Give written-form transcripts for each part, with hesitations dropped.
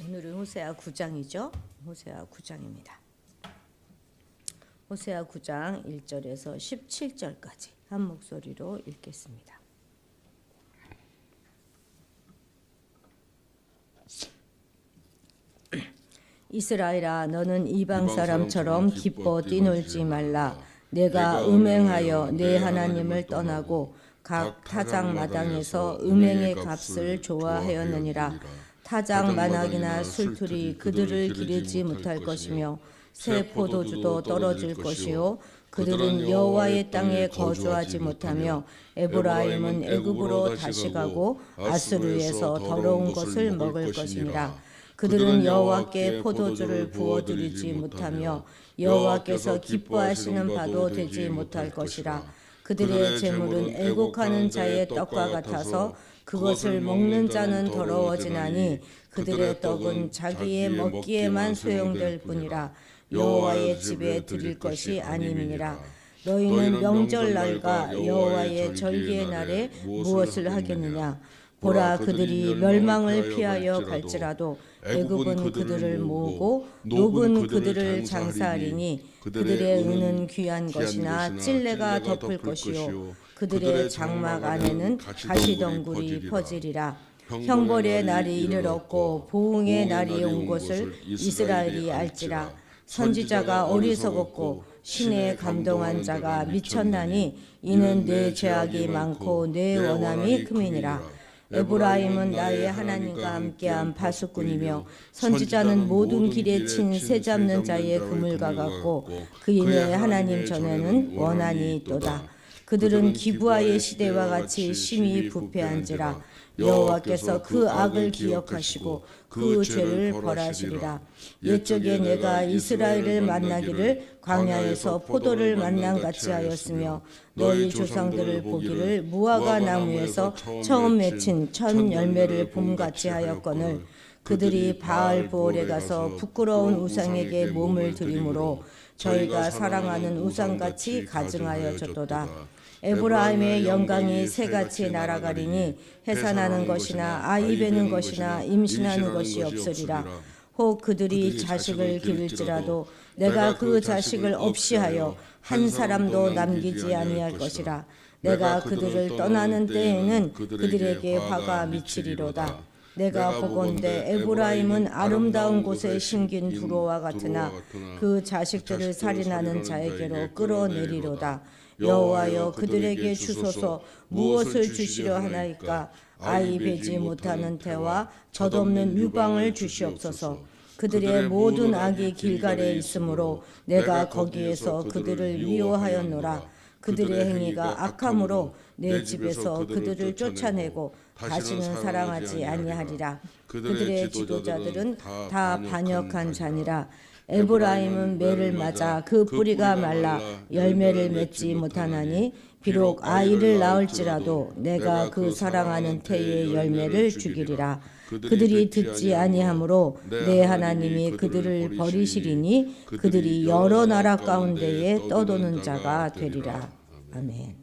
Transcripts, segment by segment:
오늘은 호세아 9장이죠. 호세아 9장입니다. 호세아 9장 1절에서 17절까지 한 목소리로 읽겠습니다. 이스라엘아, 너는 이방 사람처럼 기뻐 뛰놀지 말라. 내가 음행하여 내 하나님을 떠나고 각 타작 마당에서 음행의 값을 좋아하였느니라. 타작 만악이나 술틀이 그들을 기르지 못할 것이며 새 포도주도 떨어질 것이요 그들은 여호와의 땅에 거주하지 못하며 에브라임은 애굽으로 다시 가고 아수르에서 더러운 것을 먹을 것이니라. 그들은 여호와께 포도주를 부어드리지 못하며 여호와께서 기뻐하시는 바도 되지 못할 것이라. 그들의 재물은 애곡하는 자의 떡과 같아서 그것을 먹는 자는 더러워지나니 그들의 떡은 자기의 먹기에만 소용될 뿐이라. 여호와의 집에 드릴 것이 아님이니라. 너희는 명절날과 여호와의 절기의 날에 무엇을 하겠느냐? 보라, 그들이 멸망을 피하여 갈지라도 애굽은 그들을 모으고 노은 그들을 장사하리니 그들의 은은 귀한 것이나 찔레가 덮을 것이요 그들의 장막 안에는 가시덩굴이 퍼지리라. 형벌의 날이 이르렀고 보응의 날이 온 것을 이스라엘이 알지라. 선지자가 어리석었고 신에 감동한 자가 미쳤나니 이는 내 죄악이 많고 내 원함이 큼이니라. 에브라임은 나의 하나님과 함께한 파수꾼이며 선지자는 모든 길에 친 새 잡는 자의 그물과 같고 그인의 하나님 전에는 원한이 있도다. 그들은 기브아의 시대와 같이 심히 부패한지라. 여호와께서 그 악을 기억하시고 그 죄를 벌하시리라. 옛적에 내가 이스라엘을 만나기를 광야에서 포도를 만난 같이 하였으며 너희 조상들을 보기를 무화과 나무에서 처음 맺힌 첫 열매를 봄같이 하였거늘 그들이 바알 보올에 가서 부끄러운 우상에게 몸을 들이므로 저희가 사랑하는 우상같이 가증하여졌도다. 에브라임의 영광이 새같이 날아가리니 해산하는 것이나 아이 베는 것이나 임신하는 것이 없으리라. 혹 그들이 자식을 기를지라도 내가 그 자식을 없이 하여 한 사람도 남기지 아니할 것이라. 내가 그들을 떠나는 때에는 그들에게 화가 미치리로다. 내가 보건대 에브라임은 아름다운 곳에 심긴 두로와 같으나 그 자식들을 살인하는 자에게로 끌어내리로다. 여호와여, 그들에게 주소서. 무엇을 주시려 하나이까? 아이 베지 못하는 태와 젖없는 유방을 주시옵소서. 그들의 모든 악이 길갈에 있으므로 내가 거기에서 그들을 미워하였노라. 그들의 행위가 악함으로 내 집에서 그들을 쫓아내고 다시는 사랑하지 아니하리라. 그들의 지도자들은 다 반역한 자니라. 에브라임은 매를 맞아 그 뿌리가 말라 열매를 맺지 못하나니 비록 아이를 낳을지라도 내가 그 사랑하는 태의 열매를 주기리라. 그들이 듣지 아니하므로 내 하나님이 그들을 버리시리니 그들이 여러 나라 가운데에 떠도는 자가 되리라. 아멘.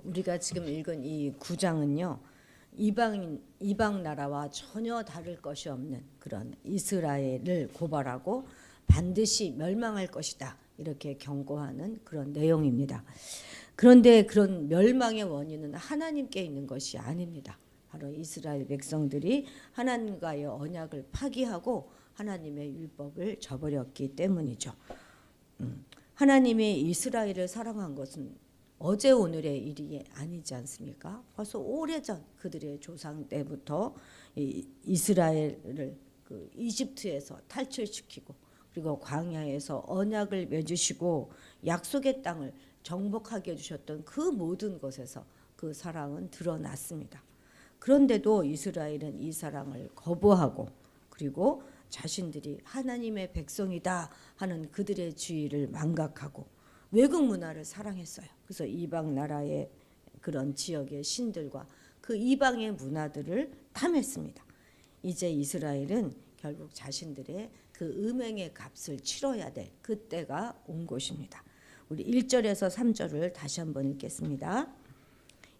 우리가 지금 읽은 이 9장은요. 이방 나라와 전혀 다를 것이 없는 그런 이스라엘을 고발하고 반드시 멸망할 것이다 이렇게 경고하는 그런 내용입니다. 그런데 그런 멸망의 원인은 하나님께 있는 것이 아닙니다. 바로 이스라엘 백성들이 하나님과의 언약을 파기하고 하나님의 율법을 저버렸기 때문이죠. 하나님이 이스라엘을 사랑한 것은 어제 오늘의 일이 아니지 않습니까? 벌써 오래전 그들의 조상 때부터 이스라엘을 그 이집트에서 탈출시키고 그리고 광야에서 언약을 맺으시고 약속의 땅을 정복하게 해주셨던 그 모든 것에서 그 사랑은 드러났습니다. 그런데도 이스라엘은 이 사랑을 거부하고 그리고 자신들이 하나님의 백성이다 하는 그들의 지위를 망각하고 외국 문화를 사랑했어요. 그래서 이방 나라의 그런 지역의 신들과 그 이방의 문화들을 탐했습니다. 이제 이스라엘은 결국 자신들의 그 음행의 값을 치러야 될 그때가 온 것입니다. 우리 1절에서 3절을 다시 한번 읽겠습니다.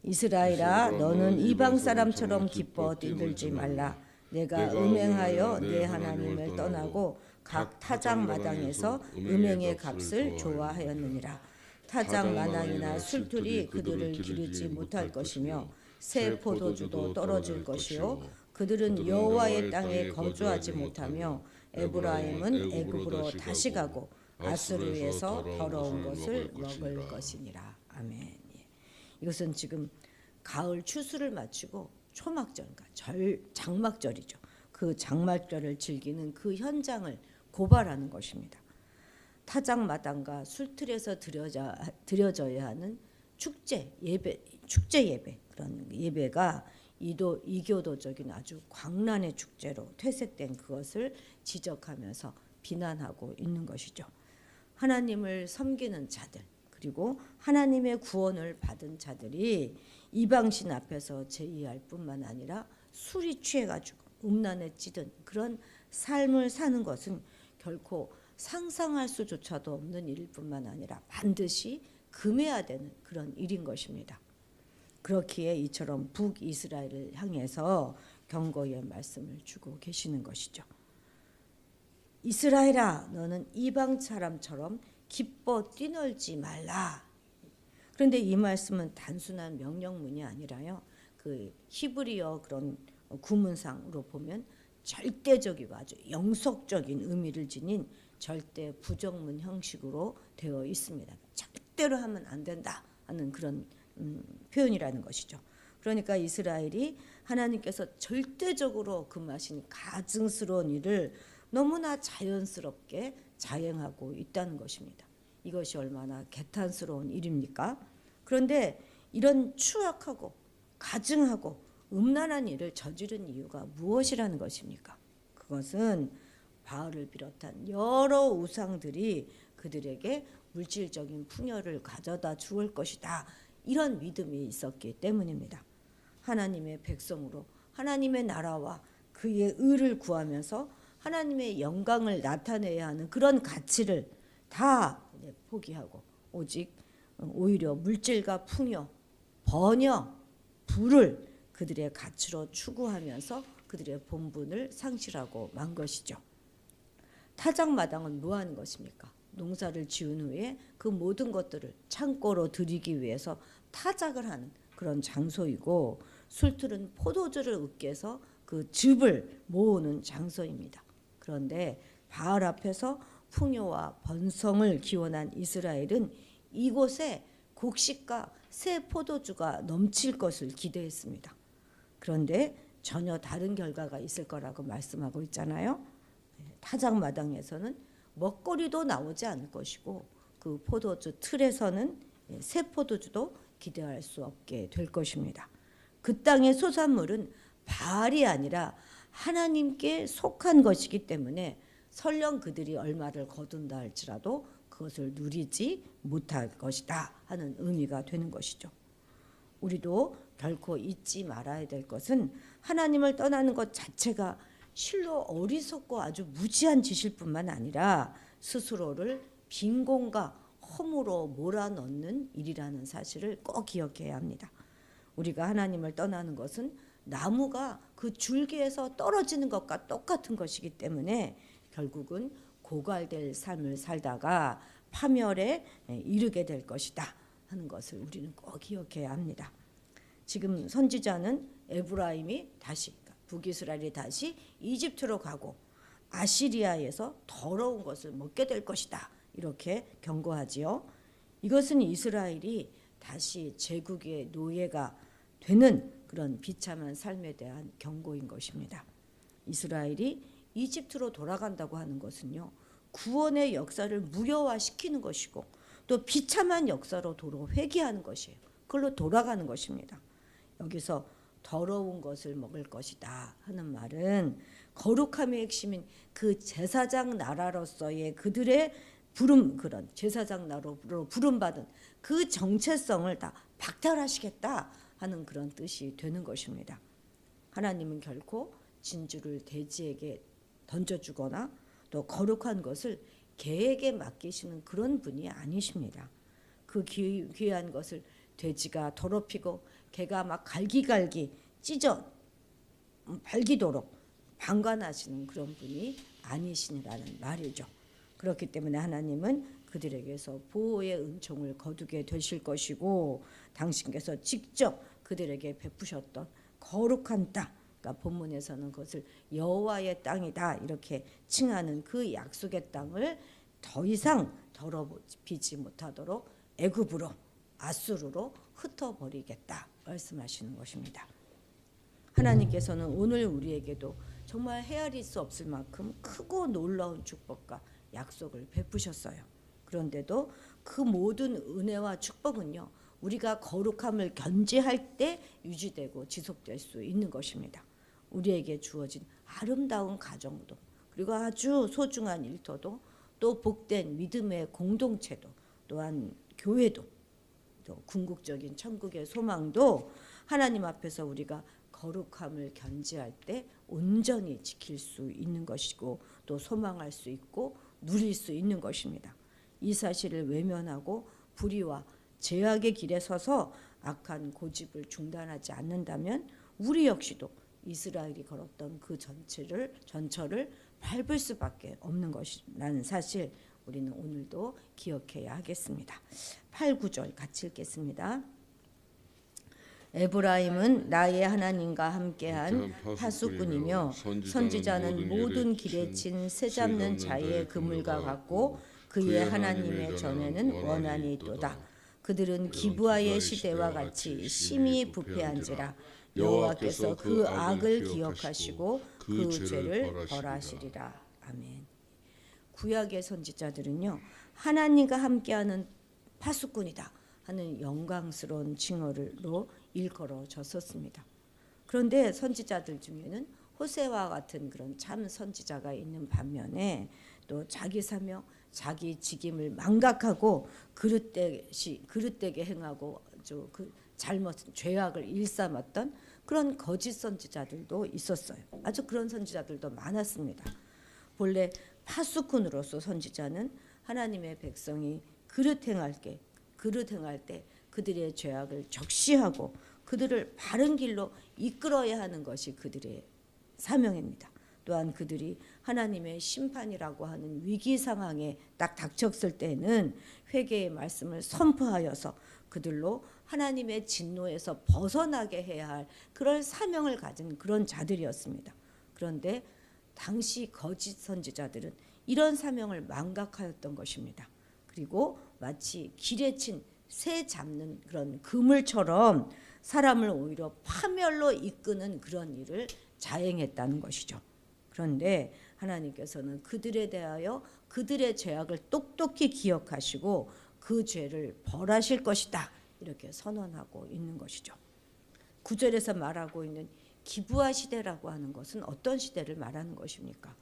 이스라엘아, 너는 이방 사람처럼 기뻐 뛰들지 말라. 내가 음행하여 내 하나님을 떠나고 각 타작 마당에서 음행의 값을 좋아하였느니라. 타작 마당이나 술틀이 그들을 기르지 못할 것이며 새 포도주도 떨어질 것이요 그들은 여호와의 땅에 거주하지 못하며 에브라임은 애굽으로 다시 가고 아수르에서 더러운 것을 먹을 것이니라. 아멘. 예. 이것은 지금 가을 추수를 마치고 초막절, 그러니까 장막절이죠. 그 장막절을 즐기는 그 현장을 고발하는 것입니다. 타작마당과 술틀에서 드려져야 하는 축제 예배 그런 예배가 이교도적인 아주 광란의 축제로 퇴색된 그것을 지적하면서 비난하고 있는 것이죠. 하나님을 섬기는 자들 그리고 하나님의 구원을 받은 자들이 이방신 앞에서 제의할 뿐만 아니라 술이 취해가지고 음란에 찌든 그런 삶을 사는 것은 결코 상상할 수조차도 없는 일일 뿐만 아니라 반드시 금해야 되는 그런 일인 것입니다. 그렇기에 이처럼 북이스라엘을 향해서 경고의 말씀을 주고 계시는 것이죠. 이스라엘아, 너는 이방 사람처럼 기뻐 뛰놀지 말라. 그런데 이 말씀은 단순한 명령문이 아니라요. 그 히브리어 그런 구문상으로 보면 절대적이고 아주 영속적인 의미를 지닌 절대 부정문 형식으로 되어 있습니다. 절대로 하면 안 된다 하는 그런 표현이라는 것이죠. 그러니까 이스라엘이 하나님께서 절대적으로 금하신 가증스러운 일을 너무나 자연스럽게 자행하고 있다는 것입니다. 이것이 얼마나 개탄스러운 일입니까? 그런데 이런 추악하고 가증하고 음란한 일을 저지른 이유가 무엇이라는 것입니까? 그것은 바알을 비롯한 여러 우상들이 그들에게 물질적인 풍요를 가져다 주을 것이다. 이런 믿음이 있었기 때문입니다. 하나님의 백성으로 하나님의 나라와 그의 의를 구하면서 하나님의 영광을 나타내야 하는 그런 가치를 다 포기하고 오히려 물질과 풍요, 번영, 부를 그들의 가치로 추구하면서 그들의 본분을 상실하고 만 것이죠. 타작마당은 뭐 하는 것입니까? 농사를 지은 후에 그 모든 것들을 창고로 들이기 위해서 타작을 하는 그런 장소이고, 술틀은 포도주를 으깨서 그 즙을 모으는 장소입니다. 그런데 바알 앞에서 풍요와 번성을 기원한 이스라엘은 이곳에 곡식과 새 포도주가 넘칠 것을 기대했습니다. 그런데 전혀 다른 결과가 있을 거라고 말씀하고 있잖아요. 타작마당에서는 먹거리도 나오지 않을 것이고 그 포도주 틀에서는 새 포도주도 기대할 수 없게 될 것입니다. 그 땅의 소산물은 바알이 아니라 하나님께 속한 것이기 때문에 설령 그들이 얼마를 거둔다 할지라도 그것을 누리지 못할 것이다 하는 의미가 되는 것이죠. 우리도 결코 잊지 말아야 될 것은 하나님을 떠나는 것 자체가 실로 어리석고 아주 무지한 짓일 뿐만 아니라 스스로를 빈곤과 허무로 몰아넣는 일이라는 사실을 꼭 기억해야 합니다. 우리가 하나님을 떠나는 것은 나무가 그 줄기에서 떨어지는 것과 똑같은 것이기 때문에 결국은 고갈될 삶을 살다가 파멸에 이르게 될 것이다 하는 것을 우리는 꼭 기억해야 합니다. 지금 선지자는 에브라임이 다시 북이스라엘이 다시 이집트로 가고 아시리아에서 더러운 것을 먹게 될 것이다 이렇게 경고하지요. 이것은 이스라엘이 다시 제국의 노예가 되는 그런 비참한 삶에 대한 경고인 것입니다. 이스라엘이 이집트로 돌아간다고 하는 것은요, 구원의 역사를 무효화시키는 것이고 또 비참한 역사로 도로 회귀하는 것이에요. 그걸로 돌아가는 것입니다. 여기서 더러운 것을 먹을 것이다 하는 말은 거룩함의 핵심인 그 제사장 나라로서의 그들의 그런 제사장 나라로 부름받은 그 정체성을 다 박탈하시겠다 하는 그런 뜻이 되는 것입니다. 하나님은 결코 진주를 돼지에게 던져주거나 또 거룩한 것을 개에게 맡기시는 그런 분이 아니십니다. 그 귀한 것을 돼지가 더럽히고 개가 막 갈기갈기 찢어 발기도록 방관하시는 그런 분이 아니시라는 말이죠. 그렇기 때문에 하나님은 그들에게서 보호의 은총을 거두게 되실 것이고 당신께서 직접 그들에게 베푸셨던 거룩한 땅, 그러니까 본문에서는 그것을 여호와의 땅이다 이렇게 칭하는 그 약속의 땅을 더 이상 더럽히지 못하도록 애굽으로 아수르로 흩어버리겠다 말씀하시는 것입니다. 하나님께서는 오늘 우리에게도 정말 헤아릴 수 없을 만큼 크고 놀라운 축복과 약속을 베푸셨어요. 그런데도 그 모든 은혜와 축복은요, 우리가 거룩함을 견지할 때 유지되고 지속될 수 있는 것입니다. 우리에게 주어진 아름다운 가정도, 그리고 아주 소중한 일터도, 또 복된 믿음의 공동체도, 또한 교회도, 또 궁극적인 천국의 소망도 하나님 앞에서 우리가 거룩함을 견지할 때 온전히 지킬 수 있는 것이고 또 소망할 수 있고 누릴 수 있는 것입니다. 이 사실을 외면하고 불의와 죄악의 길에 서서 악한 고집을 중단하지 않는다면 우리 역시도 이스라엘이 걸었던 그 전철을 밟을 수밖에 없는 것이라는 사실 우리는 오늘도 기억해야 하겠습니다. 8, 9절 같이 읽겠습니다. 에브라임은 나의 하나님과 함께한 파수꾼이며 선지자는 모든 길에 친 새 잡는 자의 그물과 같고 그의 하나님의 전에는 원한이 있도다. 그들은 기브아의 시대와 같이 심히 부패한지라 여호와께서 그 악을 기억하시고 그 죄를 벌하시리라. 아멘. 구약의 선지자들은요, 하나님과 함께하는 파수꾼이다 하는 영광스러운 칭호로 일컬어졌었습니다. 그런데 선지자들 중에는 호세와 같은 그런 참 선지자가 있는 반면에 또 자기 사명, 자기 직임을 망각하고 그릇되게 행하고 그 잘못은 죄악을 일삼았던 그런 거짓 선지자들도 있었어요. 아주 그런 선지자들도 많았습니다. 본래 파수꾼으로서 선지자는 하나님의 백성이 그릇 행할 때 그들의 죄악을 적시하고 그들을 바른 길로 이끌어야 하는 것이 그들의 사명입니다. 또한 그들이 하나님의 심판이라고 하는 위기 상황에 딱 닥쳤을 때는 회개의 말씀을 선포하여서 그들로 하나님의 진노에서 벗어나게 해야 할 그런 사명을 가진 그런 자들이었습니다. 그런데 당시 거짓 선지자들은 이런 사명을 망각하였던 것입니다. 그리고 마치 길에 친 새 잡는 그런 그물처럼 사람을 오히려 파멸로 이끄는 그런 일을 자행했다는 것이죠. 그런데 하나님께서는 그들에 대하여 그들의 죄악을 똑똑히 기억하시고 그 죄를 벌하실 것이다 이렇게 선언하고 있는 것이죠. 9절에서 말하고 있는 기브아 시대라고 하는 것은 어떤 시대를 말하는 것입니까?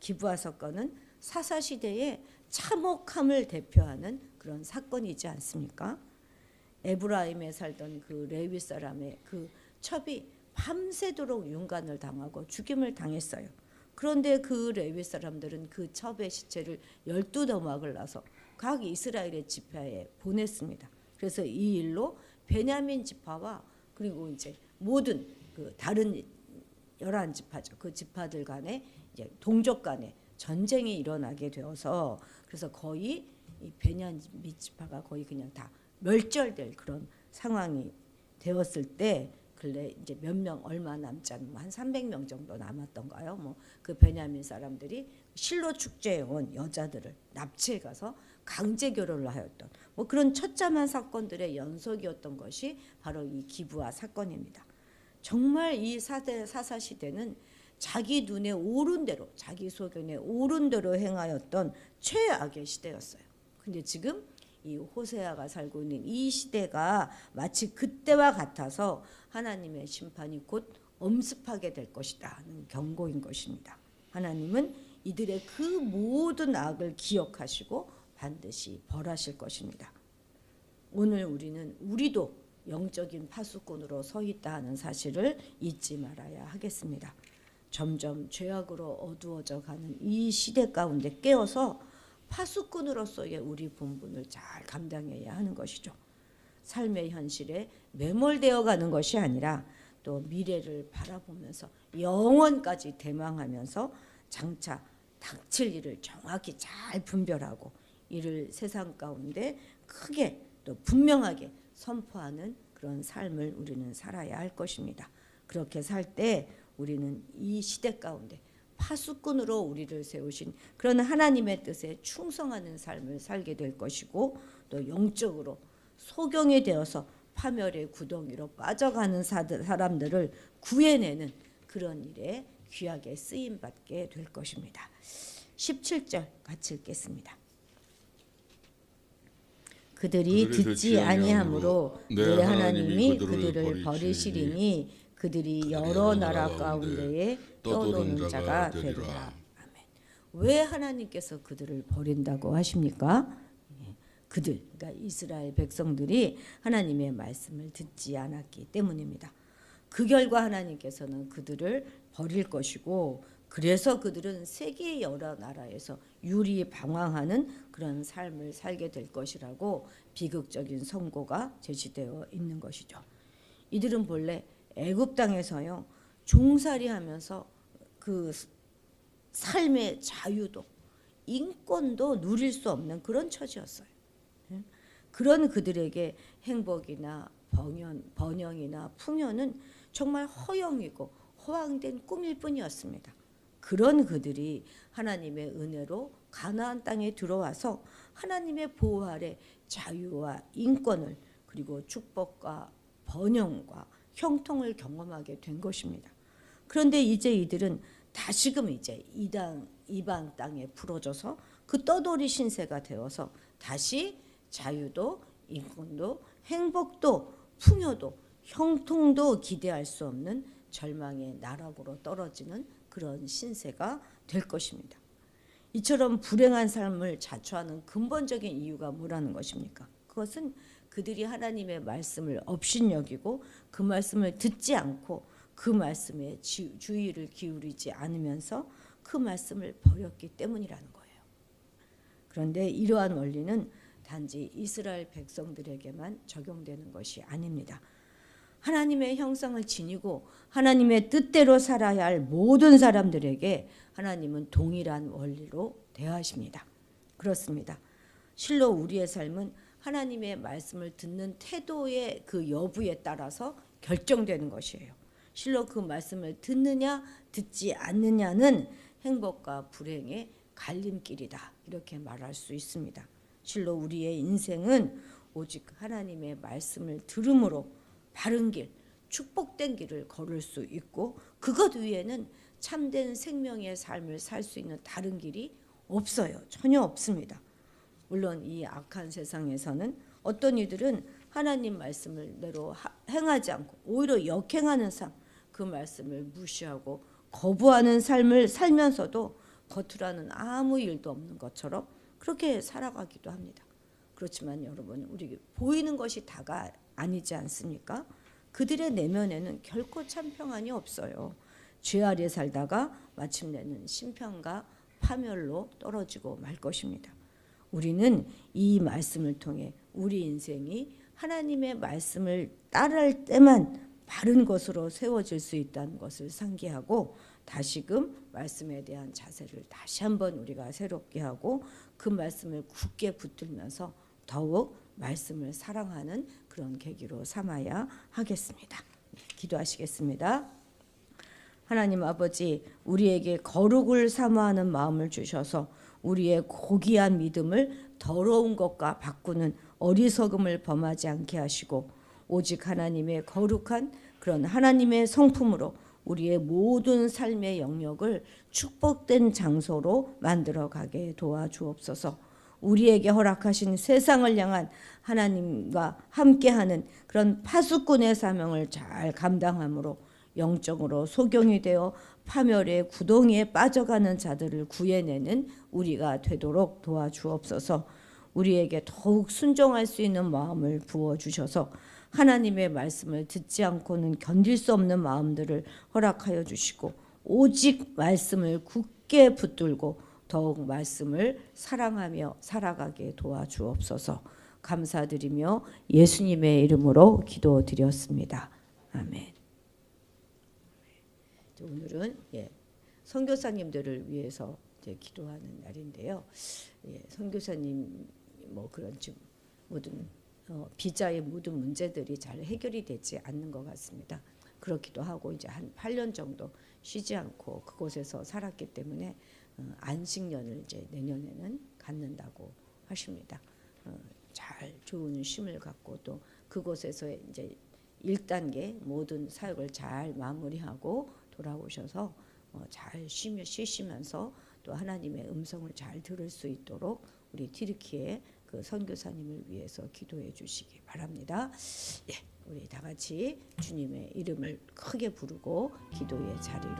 기브아 사건은 사사 시대의 참혹함을 대표하는 그런 사건이지 않습니까? 에브라임에 살던 그 레위 사람의 그 첩이 밤새도록 윤관을 당하고 죽임을 당했어요. 그런데 그 레위 사람들은 그 첩의 시체를 12더막을 놔서 각 이스라엘의 지파에 보냈습니다. 그래서 이 일로 베냐민 지파와 그리고 이제 모든 그 다른 11지파죠. 그 지파들 간에 이제 동족 간에 전쟁이 일어나게 되어서 그래서 거의 이 베냐민 지파가 거의 그냥 다 멸절될 그런 상황이 되었을 때 근래 이제 몇 명 얼마 남지 않은 한 300명 정도 남았던가요? 뭐 그 베냐민 사람들이 실로 축제에 온 여자들을 납치해 가서 강제 결혼을 하였던 뭐 그런 처참한 사건들의 연속이었던 것이 바로 이 기브아 사건입니다. 정말 이 사사 시대는 자기 눈에 오른 대로 자기 소견에 오른 대로 행하였던 최악의 시대였어요. 근데 지금 이 호세아가 살고 있는 이 시대가 마치 그때와 같아서 하나님의 심판이 곧 엄습하게 될 것이라는 경고인 것입니다. 하나님은 이들의 그 모든 악을 기억하시고 반드시 벌하실 것입니다. 오늘 우리도 영적인 파수꾼으로 서 있다 하는 사실을 잊지 말아야 하겠습니다. 점점 죄악으로 어두워져 가는 이 시대 가운데 깨어서 파수꾼으로서의 우리 본분을 잘 감당해야 하는 것이죠. 삶의 현실에 매몰되어 가는 것이 아니라 또 미래를 바라보면서 영원까지 대망하면서 장차 닥칠 일을 정확히 잘 분별하고 이를 세상 가운데 크게 또 분명하게 선포하는 그런 삶을 우리는 살아야 할 것입니다. 그렇게 살 때 우리는 이 시대 가운데 파수꾼으로 우리를 세우신 그런 하나님의 뜻에 충성하는 삶을 살게 될 것이고 또 영적으로 소경이 되어서 파멸의 구덩이로 빠져가는 사람들을 구해내는 그런 일에 귀하게 쓰임받게 될 것입니다. 17절 같이 읽겠습니다. 그들이 듣지 아니하므로 내 하나님이 그들을 버리시리니 그들이 여러 나라 가운데에 떠도는 자가 되리라. 아멘. 왜 하나님께서 그들을 버린다고 하십니까? 그들, 그러니까 이스라엘 백성들이 하나님의 말씀을 듣지 않았기 때문입니다. 그 결과 하나님께서는 그들을 버릴 것이고 그래서 그들은 세계의 여러 나라에서 유리방황하는 그런 삶을 살게 될 것이라고 비극적인 선고가 제시되어 있는 것이죠. 이들은 본래 애굽 땅에서요 종살이하면서 그 삶의 자유도 인권도 누릴 수 없는 그런 처지였어요. 그런 그들에게 행복이나 번영이나 풍요는 정말 허영이고 허황된 꿈일 뿐이었습니다. 그런 그들이 하나님의 은혜로 가나안 땅에 들어와서 하나님의 보호 아래 자유와 인권을 그리고 축복과 번영과 형통을 경험하게 된 것입니다. 그런데 이제 이들은 다시금 이제 이방 땅에 풀어져서 그 떠돌이 신세가 되어서 다시 자유도 인권도 행복도 풍요도 형통도 기대할 수 없는 절망의 나락으로 떨어지는 그런 신세가 될 것입니다. 이처럼 불행한 삶을 자초하는 근본적인 이유가 뭐라는 것입니까? 그것은 그들이 하나님의 말씀을 업신여기고 그 말씀을 듣지 않고 그 말씀에 주의를 기울이지 않으면서 그 말씀을 버렸기 때문이라는 거예요. 그런데 이러한 원리는 단지 이스라엘 백성들에게만 적용되는 것이 아닙니다. 하나님의 형상을 지니고 하나님의 뜻대로 살아야 할 모든 사람들에게 하나님은 동일한 원리로 대하십니다. 그렇습니다. 실로 우리의 삶은 하나님의 말씀을 듣는 태도의 그 여부에 따라서 결정되는 것이에요. 실로 그 말씀을 듣느냐 듣지 않느냐는 행복과 불행의 갈림길이다 이렇게 말할 수 있습니다. 실로 우리의 인생은 오직 하나님의 말씀을 들음으로 바른 길, 축복된 길을 걸을 수 있고 그것 위에는 참된 생명의 삶을 살 수 있는 다른 길이 없어요. 전혀 없습니다. 물론 이 악한 세상에서는 어떤 이들은 하나님 말씀을 대로 행하지 않고 오히려 역행하는 삶, 그 말씀을 무시하고 거부하는 삶을 살면서도 겉으로는 아무 일도 없는 것처럼 그렇게 살아가기도 합니다. 그렇지만 여러분, 우리 보이는 것이 다가 아니지 않습니까? 그들의 내면에는 결코 참 평안이 없어요. 죄 아래 살다가 마침내는 심판과 파멸로 떨어지고 말 것입니다. 우리는 이 말씀을 통해 우리 인생이 하나님의 말씀을 따를 때만 바른 것으로 세워질 수 있다는 것을 상기하고 다시금 말씀에 대한 자세를 다시 한번 우리가 새롭게 하고 그 말씀을 굳게 붙들면서 더욱 말씀을 사랑하는 그런 계기로 삼아야 하겠습니다. 기도하시겠습니다. 하나님 아버지, 우리에게 거룩을 사모하는 마음을 주셔서 우리의 고귀한 믿음을 더러운 것과 바꾸는 어리석음을 범하지 않게 하시고 오직 하나님의 거룩한 그런 하나님의 성품으로 우리의 모든 삶의 영역을 축복된 장소로 만들어가게 도와주옵소서. 우리에게 허락하신 세상을 향한 하나님과 함께하는 그런 파수꾼의 사명을 잘 감당함으로 영적으로 소경이 되어 파멸의 구덩이에 빠져가는 자들을 구해내는 우리가 되도록 도와주옵소서. 우리에게 더욱 순종할 수 있는 마음을 부어주셔서 하나님의 말씀을 듣지 않고는 견딜 수 없는 마음들을 허락하여 주시고 오직 말씀을 굳게 붙들고 더욱 말씀을 사랑하며 살아가게 도와주옵소서. 감사드리며 예수님의 이름으로 기도드렸습니다. 아멘. 오늘은 선교사님들을 위해서 이제 기도하는 날인데요. 선교사님 뭐 그런 좀 모든 비자의 모든 문제들이 잘 해결이 되지 않는 것 같습니다. 그렇기도 하고 이제 한 8년 정도 쉬지 않고 그곳에서 살았기 때문에 안식년을 이제 내년에는 갖는다고 하십니다. 잘 좋은 쉼을 갖고 또 그곳에서 이제 1단계 모든 사역을 잘 마무리하고 돌아오셔서 잘 쉬시면서 또 하나님의 음성을 잘 들을 수 있도록 우리 튀르키예 그 선교사님을 위해서 기도해 주시기 바랍니다. 우리 다 같이 주님의 이름을 크게 부르고 기도의 자리로